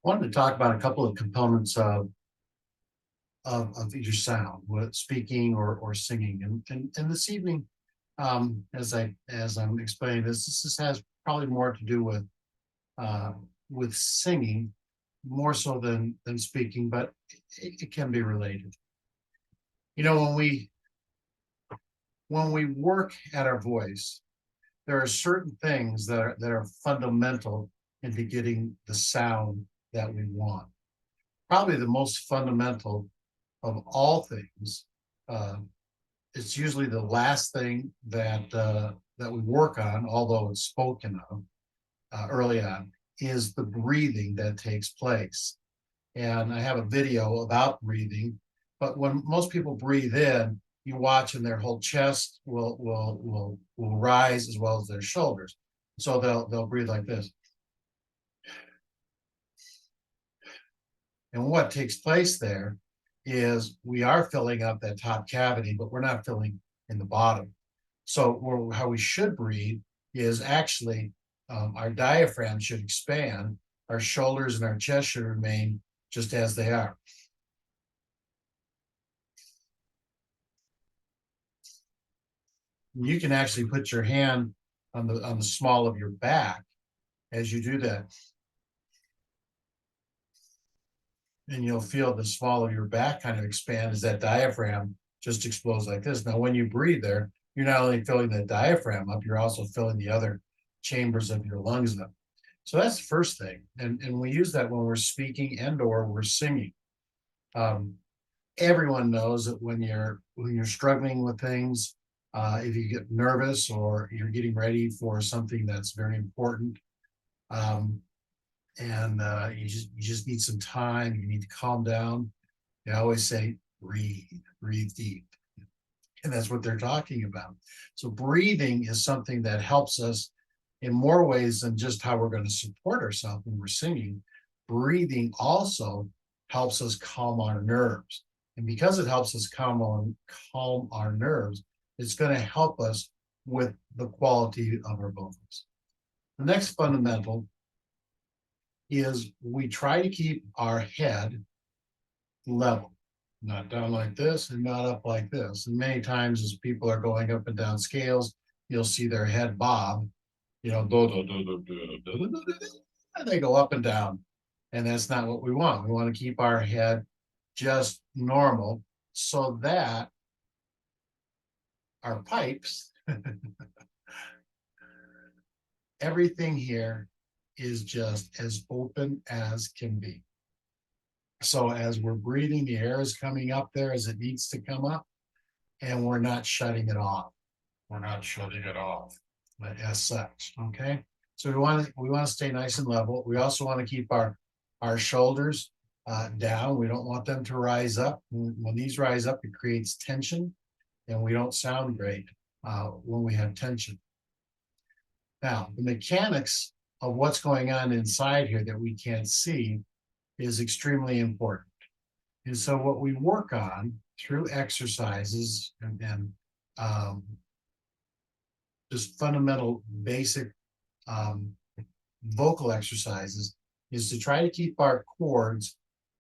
Wanted to talk about a couple of components of your sound, with speaking or singing. And this evening, as I'm explaining this has probably more to do uh, with singing more so than speaking, but it can be related. You know, when we work at our voice, there are certain things that are fundamental into getting the sound that we want. Probably the most fundamental of all things. Uh, it's usually the last thing that we work on, although it's spoken of early on, is the breathing that takes place. And I have a video about breathing. But when most people breathe in, you watch, and their whole chest will rise as well as their shoulders. So they'll breathe like this. And what takes place there is we are filling up that top cavity, but we're not filling in the bottom. So how we should breathe is actually our diaphragm should expand, our shoulders and our chest should remain just as they are. You can actually put your hand on the small of your back as you do that, and you'll feel the small of your back kind of expand as that diaphragm just explodes like this. Now, when you breathe there, you're not only filling the diaphragm up, you're also filling the other chambers of your lungs up. So that's the first thing. And we use that when we're speaking and or we're singing. Um, Everyone knows that when you're struggling with things, if you get nervous or you're getting ready for something that's very important, um, and you just need some time, you need to calm down. They always say, breathe deep. And that's what they're talking about. So breathing is something that helps us in more ways than just how we're going to support ourselves when we're singing. Breathing also helps us calm our nerves. And because it helps us calm our nerves, it's going to help us with the quality of our vocals. The next fundamental is we try to keep our head level, not down like this and not up like this. And many times, as people are going up and down scales, you'll see their head bob, and they go up and down. And that's not what we want. We want to keep our head just normal so that our pipes, everything here is just as open as can be. So as we're breathing, the air is coming up there as it needs to come up, and we're not shutting it off. We're not shutting it off as such. Okay. So we want to stay nice and level. We also want to keep our shoulders down. We don't want them to rise up. When these rise up, it creates tension, and we don't sound great when we have tension. Now, the mechanics of what's going on inside here that we can't see is extremely important. And so what we work on through exercises and just fundamental basic um, vocal exercises is to try to keep our chords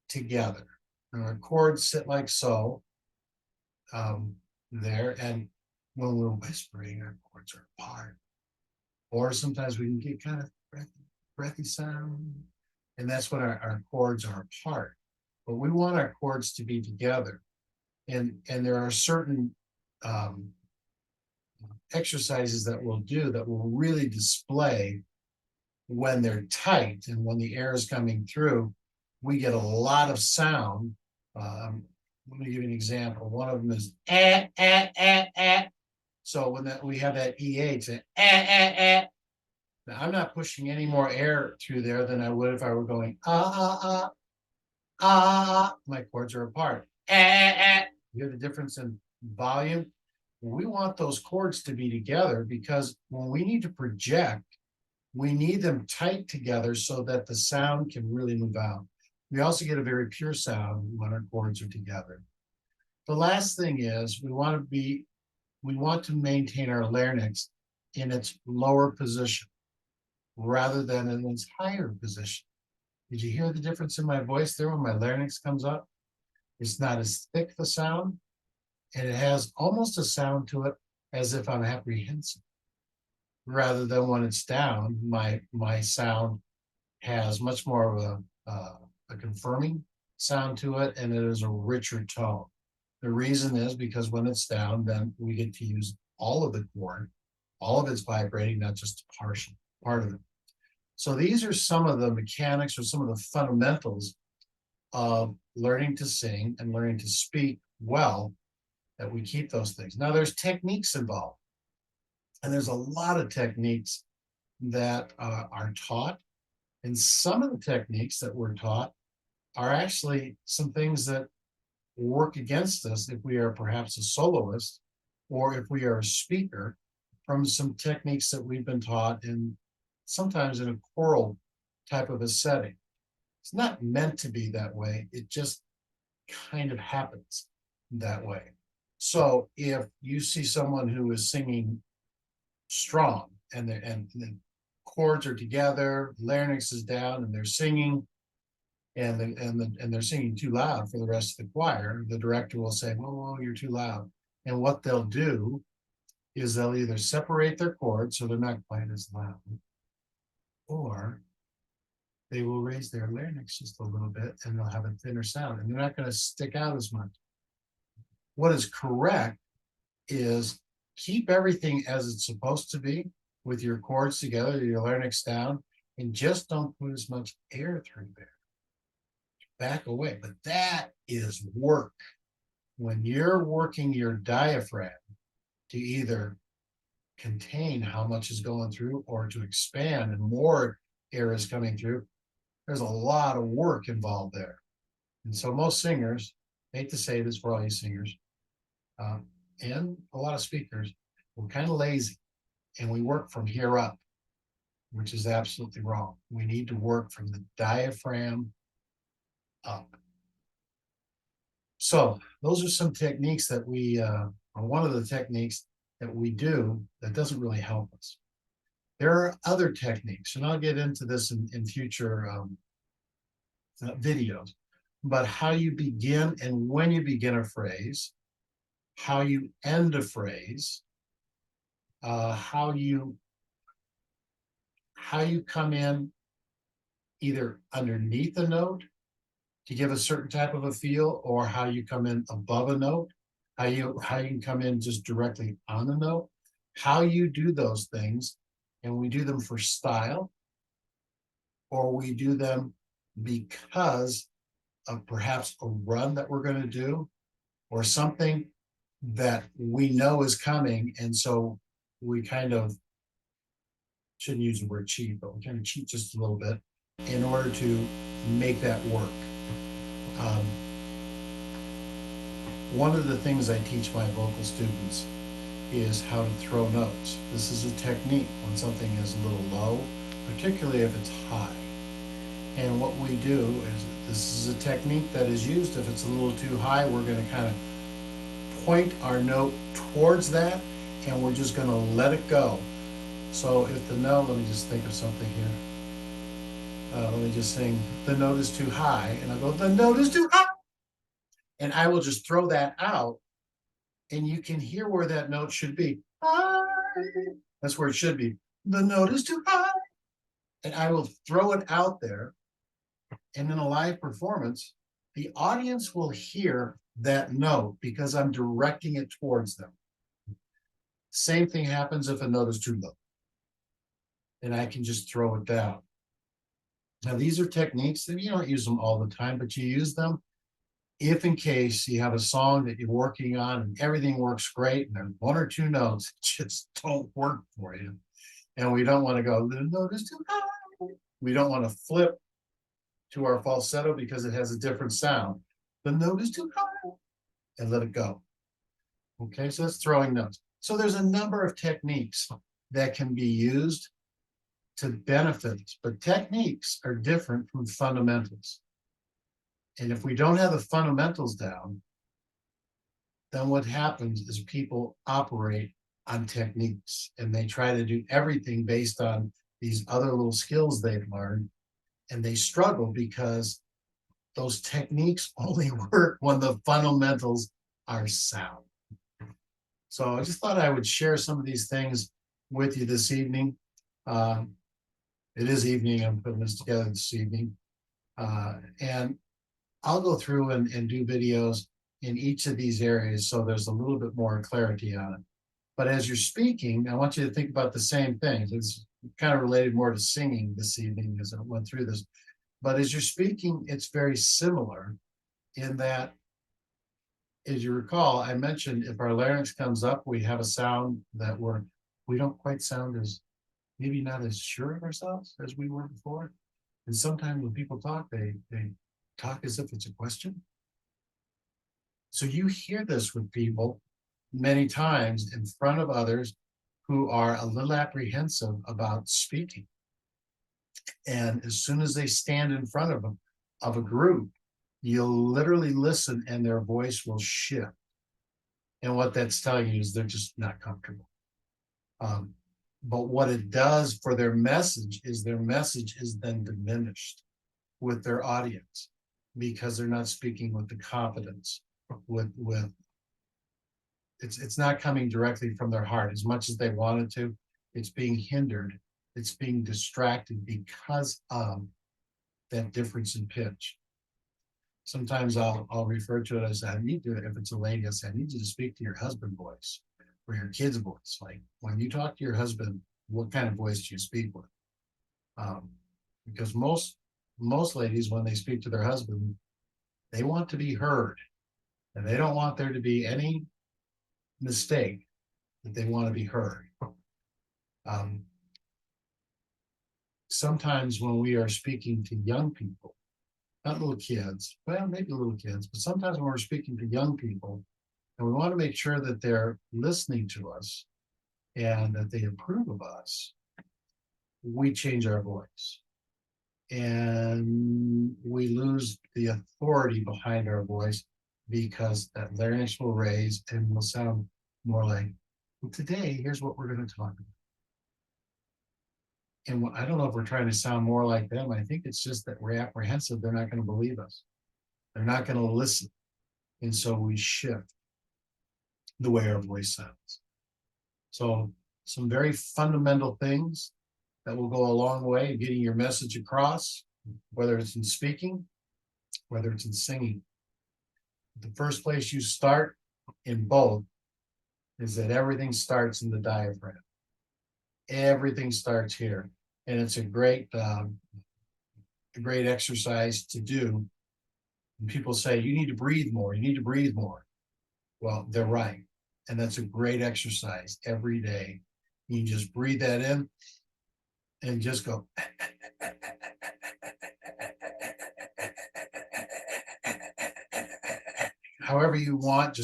together. And our chords sit like so there. And when we're whispering, our chords are apart. Or sometimes we can get kind of breathy sound. And that's when our chords are apart. But we want our chords to be together. And there are certain exercises that we'll do that will really display when they're tight and when the air is coming through, we get a lot of sound. Let me give you an example. One of them is So when we have that EH, now I'm not pushing any more air through there than I would if I were going my chords are apart. You hear the difference in volume? We want those chords to be together because when we need to project, we need them tight together so that the sound can really move out. We also get a very pure sound when our chords are together. The last thing is we want to maintain our larynx in its lower position. rather than in its higher position. Did you hear the difference in my voice there when my larynx comes up? It's not as thick the sound, and it has almost a sound to it as if I'm apprehensive. Rather than when it's down, my sound has much more of a confirming sound to it, and it is a richer tone. The reason is because when it's down, then we get to use all of the chord, all of it's vibrating, not just a partial part of it. So these are some of the mechanics or some of the fundamentals of learning to sing and learning to speak well, that we keep those things. Now there's techniques involved, and there's a lot of techniques that are taught. And some of the techniques that we're taught are actually some things that work against us if we are perhaps a soloist or if we are a speaker, from some techniques that we've been taught in sometimes in a choral type of a setting. It's not meant to be that way. It just kind of happens that way. So if you see someone who is singing strong and the chords are together, larynx is down, and they're singing, and they're singing too loud for the rest of the choir, the director will say, "Whoa, you're too loud." And what they'll do is they'll either separate their chords so they're not quite as loud, or they will raise their larynx just a little bit and they'll have a thinner sound, and they're not going to stick out as much. What is correct is keep everything as it's supposed to be with your chords together, your larynx down, and just don't put as much air through there. Back away. But that is work. When you're working your diaphragm to either contain how much is going through or to expand and more air is coming through, there's a lot of work involved there. And so most singers, hate to say this for all you singers, and a lot of speakers, we're kind of lazy and we work from here up, which is absolutely wrong. We need to work from the diaphragm up. So those are some techniques that we, are one of the techniques that we do that doesn't really help us. There are other techniques, and I'll get into this in future videos, but how you begin and when you begin a phrase, how you end a phrase, how you come in either underneath a note to give a certain type of a feel, or how you come in above a note, how you can come in just directly on the note, how you do those things. And we do them for style, or we do them because of perhaps a run that we're going to do, or something that we know is coming. And so we kind of, shouldn't use the word cheat, but we kind of cheat just a little bit in order to make that work. One of the things I teach my vocal students is how to throw notes. This is a technique when something is a little low, particularly if it's high. And what we do is, this is a technique that is used if it's a little too high. We're going to kind of point our note towards that, and we're just going to let it go. So if the note, let me just think of something here. Let me just sing, the note is too high, and I go, the note is too high. And I will just throw that out, and you can hear where that note should be. High. That's where it should be. The note is too high. And I will throw it out there. And in a live performance, the audience will hear that note because I'm directing it towards them. Same thing happens if a note is too low, and I can just throw it down. Now, these are techniques that you don't use them all the time, but you use them if in case you have a song that you're working on and everything works great, and there's one or two notes that just don't work for you. And we don't want to go, the note is too high. We don't want to flip to our falsetto because it has a different sound. The note is too high, and let it go. Okay, so that's throwing notes. So there's a number of techniques that can be used to benefit us, but techniques are different from fundamentals. And if we don't have the fundamentals down, then what happens is people operate on techniques, and they try to do everything based on these other little skills they've learned, and they struggle because those techniques only work when the fundamentals are sound. So I just thought I would share some of these things with you this evening. It is evening, I'm putting this together this evening. And I'll go through and do videos in each of these areas so there's a little bit more clarity on it. But as you're speaking, I want you to think about the same things. It's kind of related more to singing this evening as I went through this. But as you're speaking, it's very similar in that, as you recall, I mentioned if our larynx comes up, we have a sound that we don't quite sound as, maybe not as sure of ourselves as we were before. And sometimes when people talk, they talk as if it's a question. So you hear this with people many times in front of others who are a little apprehensive about speaking. And as soon as they stand in front of a group, you'll literally listen and their voice will shift. And what that's telling you is they're just not comfortable. But what it does for their message is then diminished with their audience because they're not speaking with the confidence, with it's not coming directly from their heart as much as they wanted to. It's being hindered. It's being distracted because of that difference in pitch. Sometimes I'll refer to it as, I need to, if it's a lady, I say, I need you to speak to your husband voice or your kid's voice. Like when you talk to your husband, what kind of voice do you speak with? Because most ladies, when they speak to their husband, they want to be heard and they don't want there to be any mistake that they want to be heard. Sometimes when we are speaking to young people, not little kids, well, maybe little kids, but sometimes when we're speaking to young people and we want to make sure that they're listening to us and that they approve of us, we change our voice and we lose the authority behind our voice because that larynx will raise and will sound more like, well, today, here's what we're going to talk about. And I don't know if we're trying to sound more like them. I think it's just that we're apprehensive. They're not going to believe us. They're not going to listen. And so we shift the way our voice sounds. So some very fundamental things that will go a long way in getting your message across, whether it's in speaking, whether it's in singing. The first place you start in both is that everything starts in the diaphragm. Everything starts here. And it's a great exercise to do. And people say, you need to breathe more. You need to breathe more. Well, they're right. And that's a great exercise every day. You can just breathe that in and just go. However you want,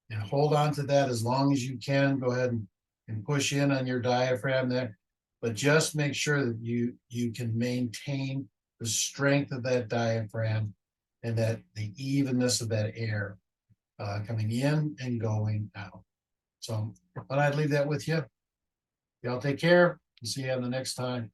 and hold on to that as long as you can. Go ahead and push in on your diaphragm there, but just make sure that you can maintain the strength of that diaphragm and that the evenness of that air coming in and going out. So, but I'd leave that with you. Y'all take care. See you on the next time.